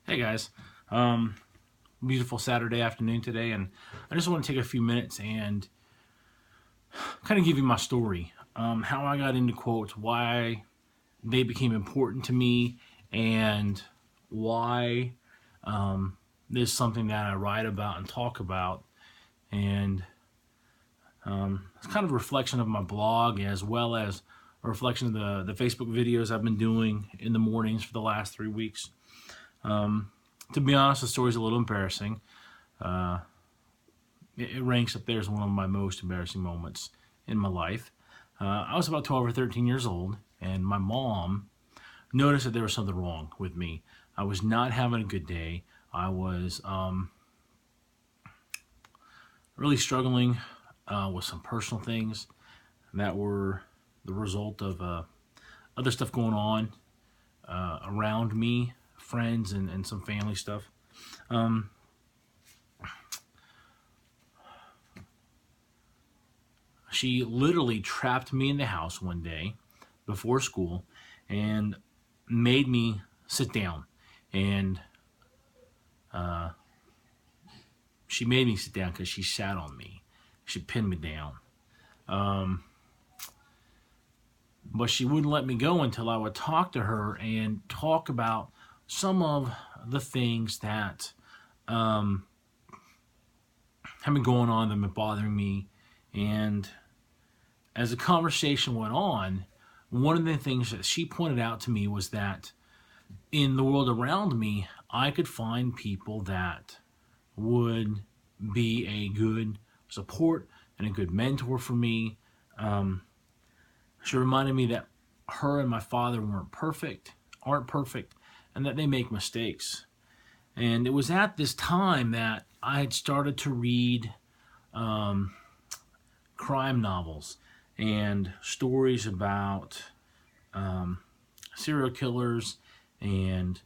Hey guys, um, beautiful Saturday afternoon today, and I just want to take a few minutes and kind of give you my story, how I got into quotes, why they became important to me, and why this is something that I write about and talk about, and it's kind of a reflection of my blog as well as a reflection of the Facebook videos I've been doing in the mornings for the last 3 weeks. To be honest, the story's a little embarrassing. Uh, it ranks up there as one of my most embarrassing moments in my life. I was about 12 or 13 years old, and my mom noticed that there was something wrong with me. I was not having a good day. I was really struggling with some personal things that were the result of other stuff going on around me, friends, and some family stuff. Um, she literally trapped me in the house one day before school and made me sit down. And she made me sit down because she sat on me. She pinned me down. But she wouldn't let me go until I would talk to her and talk about some of the things that have been going on that have been bothering me. And as the conversation went on, one of the things that she pointed out to me was that in the world around me, I could find people that would be a good support and a good mentor for me. She reminded me that her and my father aren't perfect, and that they make mistakes. And it was at this time that I had started to read crime novels and stories about serial killers, and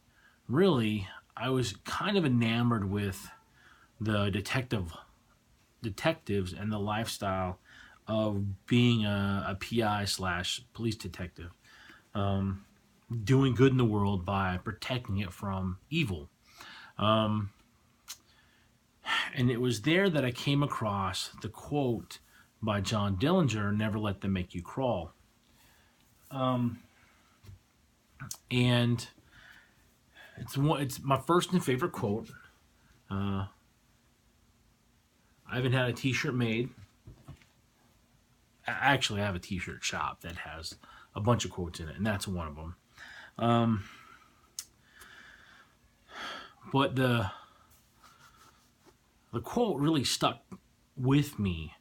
really, I was kind of enamored with the detectives and the lifestyle of being a PI slash police detective, doing good in the world by protecting it from evil. And it was there that I came across the quote by John Dillinger, "Never let them make you crawl." And it's my first and favorite quote. I haven't had a T-shirt made. Actually, I have a T-shirt shop that has a bunch of quotes in it, and that's one of them. But the quote really stuck with me,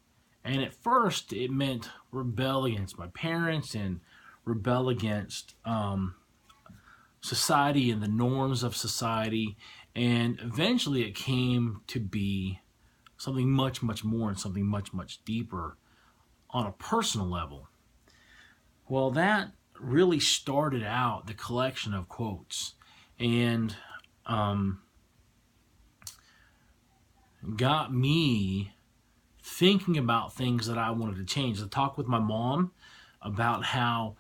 and at first it meant rebel against my parents and rebel against society and the norms of society, and eventually it came to be something much, much more and something much, much deeper on a personal level. Well, that really started out the collection of quotes, and got me thinking about things that I wanted to change. I talked with my mom about how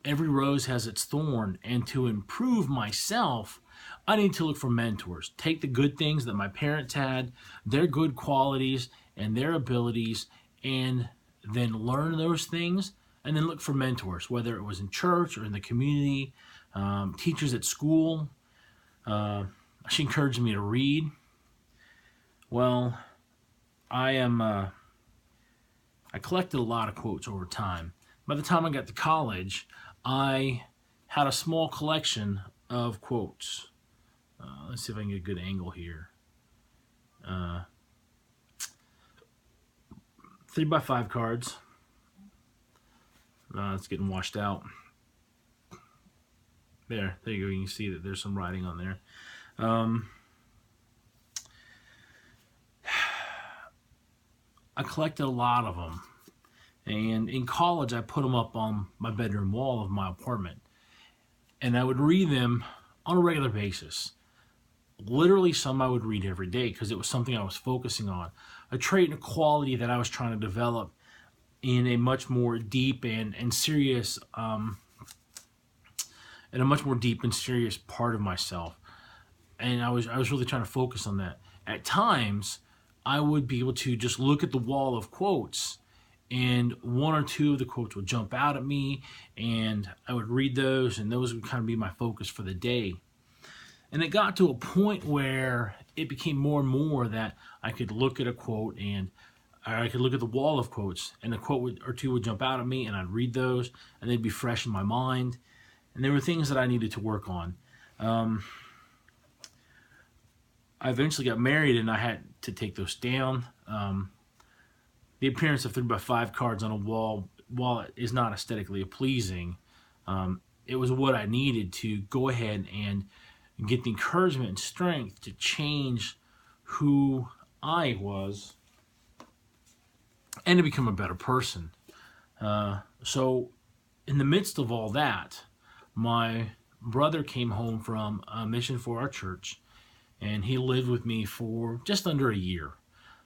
every rose has its thorn, and to improve myself, I need to look for mentors. Take the good things that my parents had, their good qualities and their abilities, and then learn those things, and then look for mentors, whether it was in church or in the community, teachers at school. She encouraged me to read. Well, I collected a lot of quotes over time. By the time I got to college, I had a small collection of quotes. Let's see if I can get a good angle here. 3x5 cards. It's getting washed out. There you go. You can see that there's some writing on there. I collected a lot of them. And in college, I put them up on my bedroom wall of my apartment. And I would read them on a regular basis. Literally, some I would read every day because it was something I was focusing on. A trait and a quality that I was trying to develop in a much more deep and serious, in a much more deep and serious part of myself. and I was really trying to focus on that. At times, I would be able to just look at the wall of quotes, and one or two of the quotes would jump out at me, and I would read those, and those would kind of be my focus for the day. And it got to a point where it became more and more that I could look at a quote, and I could look at the wall of quotes, and a quote or two would jump out at me, and I'd read those, and they'd be fresh in my mind. And there were things that I needed to work on. I eventually got married, and I had to take those down. The appearance of 3x5 cards on a wall, while it is not aesthetically pleasing, it was what I needed to go ahead and get the encouragement and strength to change who I was and to become a better person. So in the midst of all that, my brother came home from a mission for our church, and he lived with me for just under a year.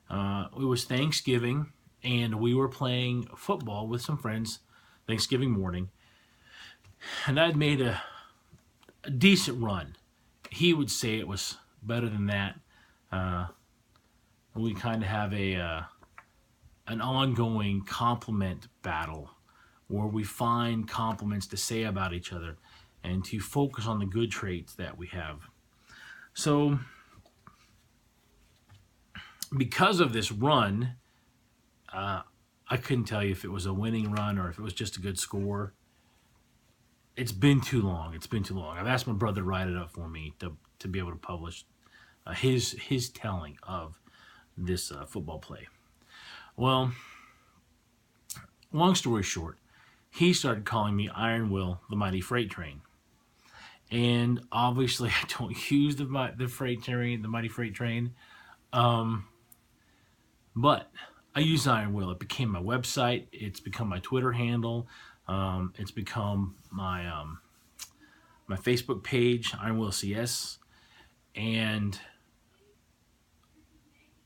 It was Thanksgiving, and we were playing football with some friends Thanksgiving morning, and I'd made a decent run. He would say it was better than that. We kind of have an ongoing compliment battle where we find compliments to say about each other and to focus on the good traits that we have. So because of this run, I couldn't tell you if it was a winning run or if it was just a good score. It's been too long. It's been too long. I've asked my brother to write it up for me to be able to publish his telling of this football play. Well, long story short, he started calling me Iron Will, the Mighty Freight Train. And obviously, I don't use the freight train, the Mighty Freight Train. But I use Iron Will. It became my website. It's become my Twitter handle. It's become my my Facebook page, Iron Will CS, and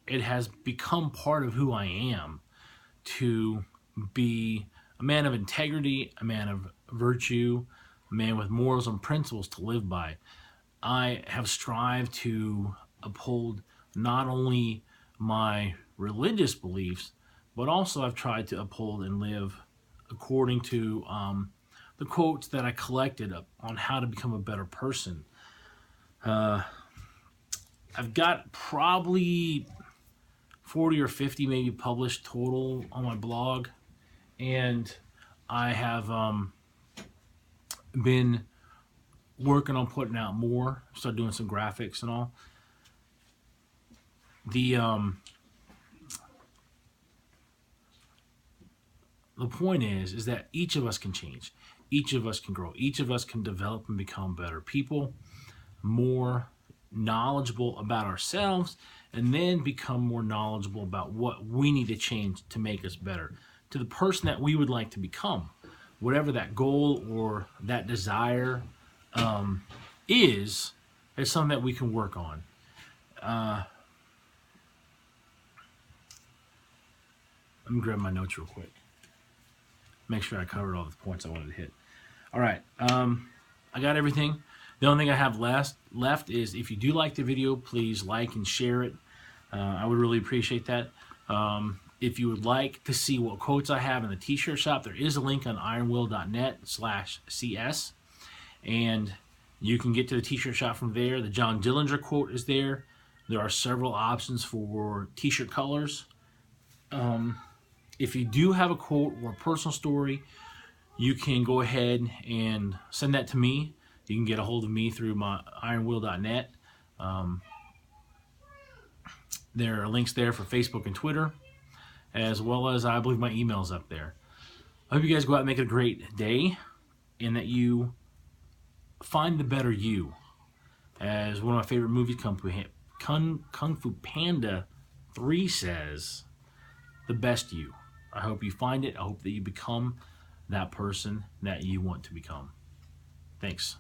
it has become part of who I am, to be a man of integrity, a man of virtue, a man with morals and principles to live by. I have strived to uphold not only my religious beliefs, but also I've tried to uphold and live according to the quotes that I collected on how to become a better person. I've got probably 40 or 50 maybe published total on my blog, and I have been working on putting out more. Start doing some graphics and all. The point is that each of us can change. Each of us can grow. Each of us can develop and become better people, more knowledgeable about ourselves, and then become more knowledgeable about what we need to change to make us better, to the person that we would like to become. Whatever that goal or that desire is something that we can work on. Let me grab my notes real quick. Make sure I covered all the points I wanted to hit. All right, I got everything. The only thing I have left is, if you do like the video, please like and share it. I would really appreciate that. If you would like to see what quotes I have in the t-shirt shop, there is a link on ironwill.net/CS, and you can get to the t-shirt shop from there. The John Dillinger quote is there. There are several options for t-shirt colors. If you do have a quote or a personal story, you can go ahead and send that to me. You can get a hold of me through my ironwill.net. There are links there for Facebook and Twitter, as well as I believe my email's up there. I hope you guys go out and make it a great day, and that you find the better you. As one of my favorite movies, Kung Fu Panda 3 says, the best you. I hope you find it. I hope that you become that person that you want to become. Thanks.